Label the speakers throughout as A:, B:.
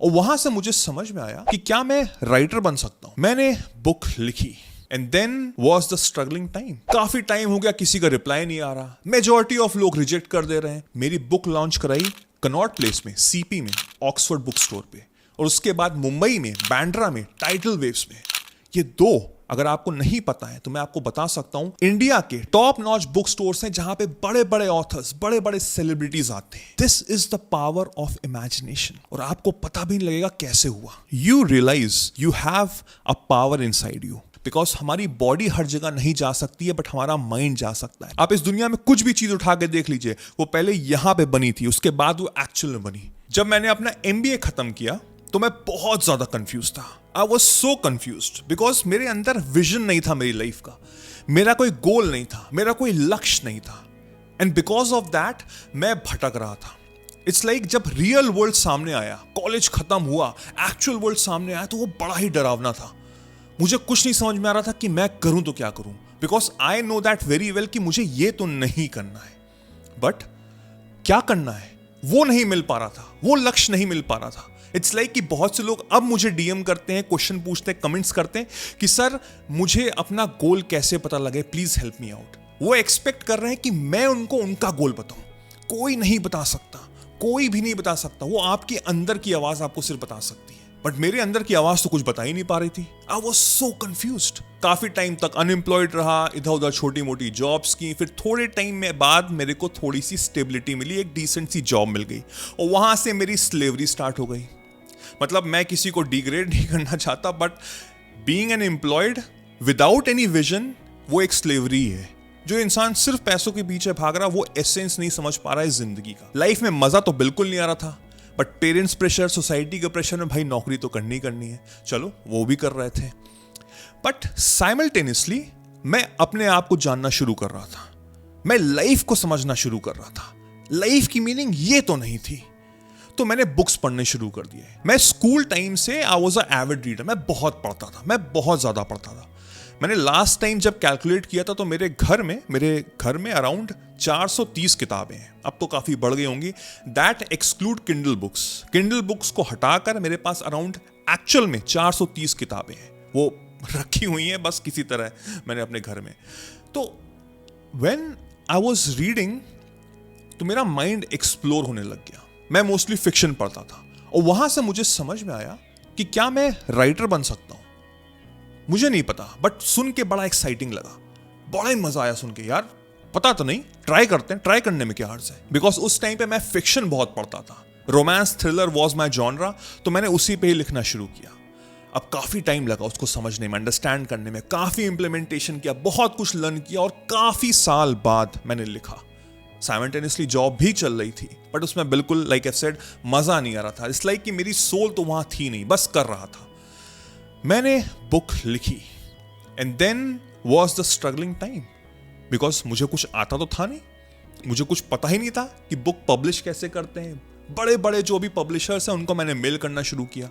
A: और वहां से मुझे समझ में आया कि क्या मैं राइटर बन सकता हूं। मैंने बुक लिखी and then was the struggling time. काफी टाइम हो गया, किसी का रिप्लाई नहीं आ रहा, मेजॉरिटी ऑफ लोग रिजेक्ट कर दे रहे हैं। मेरी बुक लॉन्च कराई कनॉट प्लेस में, सीपी में, ऑक्सफोर्ड बुक स्टोर पे, और उसके बाद मुंबई में, बैंड्रा में, टाइटल वेव्स में। ये दो अगर आपको नहीं पता है तो मैं आपको बता सकता हूं, इंडिया के टॉप नॉच बुक स्टोर्स हैं जहां पे बड़े बड़े ऑथर्स, बड़े बड़े सेलिब्रिटीज आते हैं। This is the power of imagination, और आपको पता भी नहीं लगेगा कैसे हुआ। You realise you have a power inside you, because हमारी बॉडी हर जगह नहीं जा सकती है, बट हमारा माइंड जा सकता है। आप इस दुनिया में कुछ भी चीज उठा के देख लीजिए, वो पहले यहां पे बनी थी, उसके बाद वो एक्चुअल में बनी। जब मैंने अपना MBA खत्म किया तो मैं बहुत ज्यादा कंफ्यूज था। I was so confused because मेरे अंदर विजन नहीं था मेरी लाइफ का, मेरा कोई गोल नहीं था, मेरा कोई लक्ष्य नहीं था, एंड बिकॉज ऑफ दैट मैं भटक रहा था। इट्स लाइक जब रियल वर्ल्ड सामने आया, कॉलेज खत्म हुआ, एक्चुअल वर्ल्ड सामने आया, तो वो बड़ा ही डरावना था। मुझे कुछ नहीं समझ में आ रहा था कि मैं करूं तो क्या करूं, because I know that very well कि मुझे ये तो नहीं करना है, बट क्या करना है वो नहीं मिल पा रहा था, वो लक्ष्य नहीं मिल पा रहा था। इट्स लाइक कि बहुत से लोग अब मुझे DM करते हैं, क्वेश्चन पूछते हैं, कमेंट्स करते हैं कि सर मुझे अपना गोल कैसे पता लगे, प्लीज हेल्प मी आउट। वो एक्सपेक्ट कर रहे हैं कि मैं उनको उनका गोल बताऊं। कोई नहीं बता सकता, कोई भी नहीं बता सकता, वो आपके अंदर की आवाज आपको सिर्फ बता सकती है। बट मेरे अंदर की आवाज तो कुछ बता ही नहीं पा रही थी। I was so confused. काफी टाइम तक अनएम्प्लॉयड रहा, इधर उधर छोटी मोटी जॉब्स की, फिर थोड़े टाइम में बाद मेरे को थोड़ी सी स्टेबिलिटी मिली, एक डिसेंट सी जॉब मिल गई, और वहां से मेरी स्लेवरी स्टार्ट हो गई। मतलब मैं किसी को डिग्रेड नहीं करना चाहता, but being an employed without any vision, वो एक स्लेवरी है। जो इंसान सिर्फ पैसों के पीछे भाग रहा, वो एसेंस नहीं समझ पा रहा है जिंदगी का। लाइफ में मजा तो बिल्कुल नहीं आ रहा था, बट पेरेंट्स प्रेशर, सोसाइटी के प्रेशर में भाई नौकरी तो करनी करनी है, चलो वो भी कर रहे थे। बट साइमल्टेनियसली मैं अपने आप को जानना शुरू कर रहा था, मैं लाइफ को समझना शुरू कर रहा था। लाइफ की मीनिंग ये तो नहीं थी, तो मैंने बुक्स पढ़ने शुरू कर दिए। मैं स्कूल टाइम से I was a Avid reader, मैं बहुत पढ़ता था, मैं बहुत ज्यादा पढ़ता था। मैंने लास्ट टाइम जब कैलकुलेट किया था तो मेरे घर में अराउंड 430 किताबें हैं। अब तो काफी बढ़ गई होंगी, that exclude Kindle books. Kindle books को हटाकर मेरे पास अराउंड एक्चुअल में 430 किताबें हैं, वो रखी हुई हैं बस किसी तरह मैंने अपने घर में। तो व्हेन आई वॉज रीडिंग तो मेरा माइंड एक्सप्लोर होने लग गया। मैं मोस्टली फिक्शन पढ़ता था, और वहां से मुझे समझ में आया कि क्या मैं राइटर बन सकता हूं। मुझे नहीं पता, बट सुन के बड़ा एक्साइटिंग लगा, बड़ा ही मजा आया सुन के। यार पता तो नहीं, ट्राई करते हैं, ट्राई करने में क्या हर्ज है। बिकॉज उस टाइम पे मैं फिक्शन बहुत पढ़ता था, romance thriller was my genre, तो मैंने उसी पे ही लिखना शुरू किया। अब काफी टाइम लगा उसको समझने में, अंडरस्टैंड करने में, काफी इंप्लीमेंटेशन किया, बहुत कुछ लर्न किया, और काफी साल बाद मैंने लिखा। साइमल्टेनियसली जॉब भी चल रही थी, बट उसमें बिल्कुल लाइक आई सेड मजा नहीं आ रहा था। इट्स लाइक कि मेरी सोल तो वहां थी नहीं, बस कर रहा था। मैंने बुक लिखी and then was the struggling time, because मुझे कुछ आता तो था नहीं, मुझे कुछ पता ही नहीं था कि बुक पब्लिश कैसे करते हैं। बड़े बड़े जो भी पब्लिशर्स हैं उनको मैंने मेल करना शुरू किया।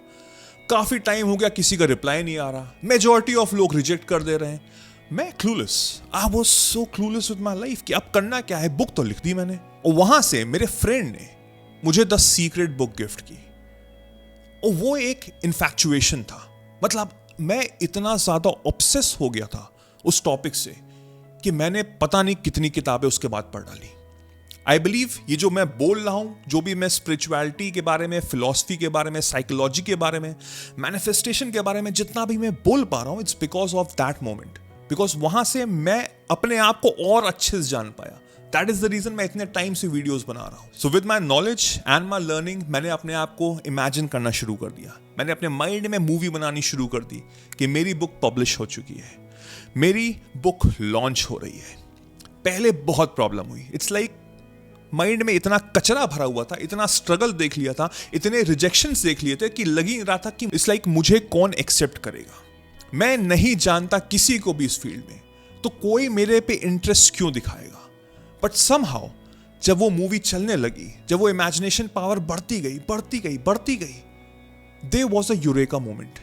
A: काफी टाइम हो गया, किसी का रिप्लाई नहीं आ रहा, मेजॉरिटी ऑफ लोग रिजेक्ट कर दे रहे हैं। मैं clueless, I was so clueless with my life कि अब करना क्या है। बुक तो लिख दी मैंने, और वहां से मेरे फ्रेंड ने मुझे द सीक्रेट बुक गिफ्ट की, और वो एक इन्फैक्चुएशन था। मतलब मैं इतना ज्यादा ऑब्सेस हो गया था उस टॉपिक से कि मैंने पता नहीं कितनी किताबें उसके बाद पढ़ डाली। आई बिलीव ये जो मैं बोल रहा हूं, जो भी मैं स्पिरिचुअलिटी के बारे में, फिलॉसफी के बारे में, साइकोलॉजी के बारे में, मैनिफेस्टेशन के बारे में जितना भी मैं बोल पा रहा हूं, it's because of that moment. Because वहां से मैं अपने आप को और अच्छे से जान पाया। दैट इज द रीजन मैं इतने टाइम से वीडियोस बना रहा हूं। So with my knowledge and my learning, मैंने अपने आप को इमेजिन करना शुरू कर दिया। मैंने अपने माइंड में मूवी बनानी शुरू कर दी कि मेरी बुक पब्लिश हो चुकी है, मेरी बुक लॉन्च हो रही है। पहले बहुत प्रॉब्लम हुई। इट्स लाइक माइंड में इतना कचरा भरा हुआ था, इतना स्ट्रगल देख लिया था, इतने रिजेक्शंस देख लिए थे कि लग ही रहा था कि इट्स लाइक मुझे कौन एक्सेप्ट करेगा। मैं नहीं जानता किसी को भी इस फील्ड में, तो कोई मेरे पे इंटरेस्ट क्यों दिखाएगा। बट समहाउ जब वो मूवी चलने लगी, जब वो इमेजिनेशन पावर बढ़ती गई, there was a eureka moment.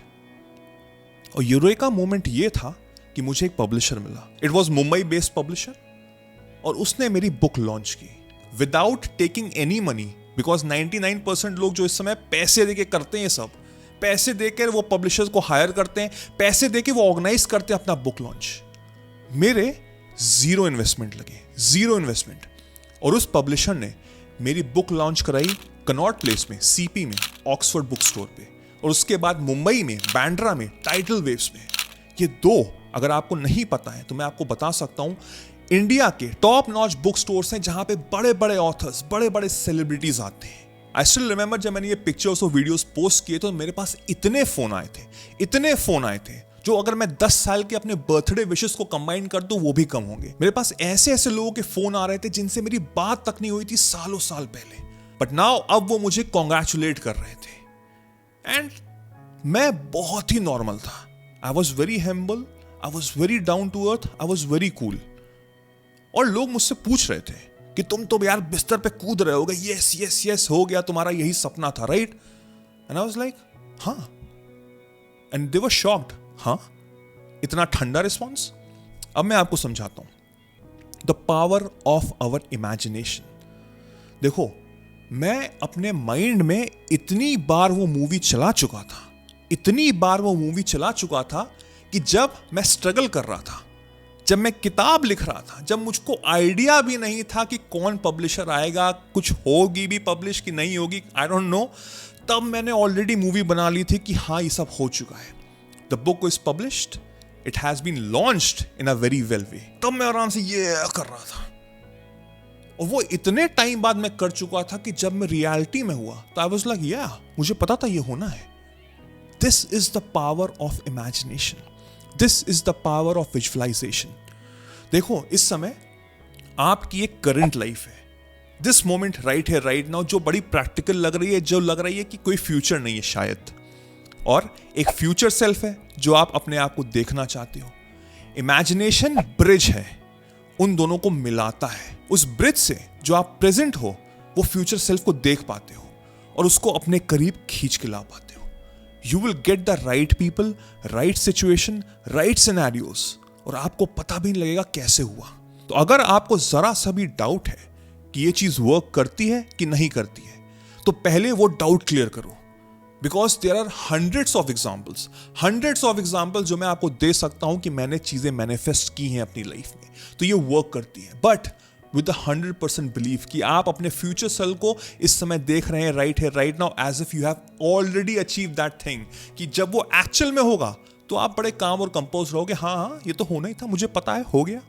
A: और यूरेका मोमेंट ये था कि मुझे एक पब्लिशर मिला। It was Mumbai based publisher, और उसने मेरी बुक लॉन्च की without taking any money. Because 99% लोग जो इस समय पैसे देके करते हैं, सब पैसे देकर वो पब्लिशर्स को हायर करते हैं, पैसे देके वो ऑर्गेनाइज करते हैं अपना बुक लॉन्च। मेरे 0 इन्वेस्टमेंट लगे, 0 इन्वेस्टमेंट। और उस पब्लिशर ने मेरी बुक लॉन्च कराई कनॉट प्लेस में, सीपी में, ऑक्सफोर्ड बुक स्टोर पे, और उसके बाद मुंबई में, बैंड्रा में, टाइटल वेव्स में। ये 2 अगर आपको नहीं पता है तो मैं आपको बता सकता हूं, इंडिया के टॉप नॉच बुक स्टोर्स हैं जहां पे बड़े बड़े ऑथर्स, बड़े बड़े सेलिब्रिटीज आते हैं। आई स्टिल रिमेंबर जब मैंने ये पिक्चर्स और वीडियोस पोस्ट किए तो मेरे पास इतने फोन आए थे जो अगर मैं 10 साल के अपने बर्थडे विशेस को कंबाइन कर दूं वो भी कम होंगे। मेरे पास ऐसे लोगों के फोन आ रहे थे जिनसे मेरी बात तक नहीं हुई थी सालों साल पहले, बट नाउ अब वो मुझे कॉन्ग्रेचुलेट कर रहे थे। एंड मैं बहुत ही नॉर्मल था। I was very humble, I was very down to earth, I was very cool. और लोग मुझसे पूछ रहे थे कि तुम तो यार बिस्तर पे कूद रहे होगे, यस यस यस हो गया, तुम्हारा यही सपना था, right? And I was like हाँ। एंड दे वर शॉक्ड, हाँ, इतना ठंडा रिस्पॉन्स। अब मैं आपको समझाता हूं the power of our imagination. देखो, मैं अपने माइंड में इतनी बार वो मूवी चला चुका था कि जब मैं स्ट्रगल कर रहा था, जब मैं किताब लिख रहा था, जब मुझको आइडिया भी नहीं था कि कौन पब्लिशर आएगा, कुछ होगी भी पब्लिश कि नहीं होगी, आई डोंट नो, तब मैंने ऑलरेडी मूवी बना ली थी कि हाँ ये सब हो चुका है। The book is published, it has been launched in a very well way. तब मैं आराम से ये कर रहा था, और वो इतने टाइम बाद मैं कर चुका था कि जब मैं रियलिटी में हुआ तो आई वाज लाइक या मुझे पता था ये होना है। This is the power of imagination, this is the power of visualisation. देखो, इस समय आपकी एक करंट लाइफ है, दिस मोमेंट राइट है, राइट नाउ, जो बड़ी प्रैक्टिकल लग रही है, जो लग रही है कि कोई फ्यूचर नहीं है शायद, और एक फ्यूचर सेल्फ है जो आप अपने आप को देखना चाहते हो। इमेजिनेशन ब्रिज है, उन दोनों को मिलाता है। उस ब्रिज से जो आप प्रेजेंट हो वो फ्यूचर सेल्फ को देख पाते हो और उसको अपने करीब खींच के ला पाते हो। You will get the right people, right situation, right scenarios, और आपको पता भी नहीं लगेगा कैसे हुआ। तो अगर आपको जरा सा भी डाउट है कि ये चीज वर्क करती है कि नहीं करती है, तो पहले वो डाउट क्लियर करो, because there are hundreds of examples जो मैं आपको दे सकता हूं कि मैंने चीजें मैनिफेस्ट की हैं अपनी लाइफ में, तो ये वर्क करती है। बट विद 100% बिलीव कि आप अपने फ्यूचर सेल्फ को इस समय देख रहे हैं राइट है, right now, as if you have already achieve that thing, कि जब वो एक्चुअल में होगा तो आप बड़े काम और कंपोज रहोगे, हाँ ये तो होना ही था, मुझे पता है, हो गया।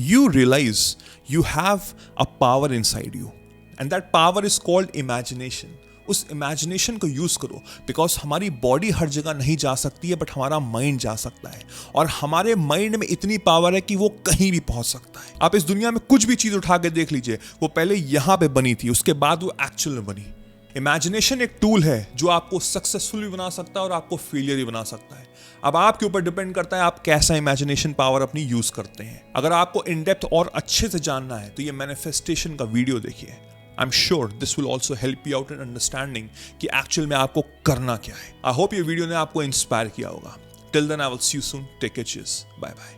A: You realize you have a power inside you, and that power is called imagination. उस इमेजिनेशन को यूज करो, बिकॉज हमारी बॉडी हर जगह नहीं जा सकती है, बट हमारा माइंड जा सकता है, और हमारे माइंड में इतनी पावर है कि वो कहीं भी पहुंच सकता है। आप इस दुनिया में कुछ भी चीज उठा के देख लीजिए, वो पहले यहां पे बनी थी, उसके बाद वो एक्चुअल में बनी। इमेजिनेशन एक टूल है जो आपको सक्सेसफुल भी बना सकता है और आपको फेलियर भी बना सकता है। अब आपके ऊपर डिपेंड करता है आप कैसा इमेजिनेशन पावर अपनी यूज करते हैं। अगर आपको इन डेप्थ और अच्छे से जानना है तो ये मैनिफेस्टेशन का वीडियो देखिए। I am sure this will also help you out in understanding कि एक्चुअल में आपको करना क्या है। आई होप ये वीडियो ने आपको इंस्पायर किया होगा। Till then I will see you soon, take care, cheers, bye bye.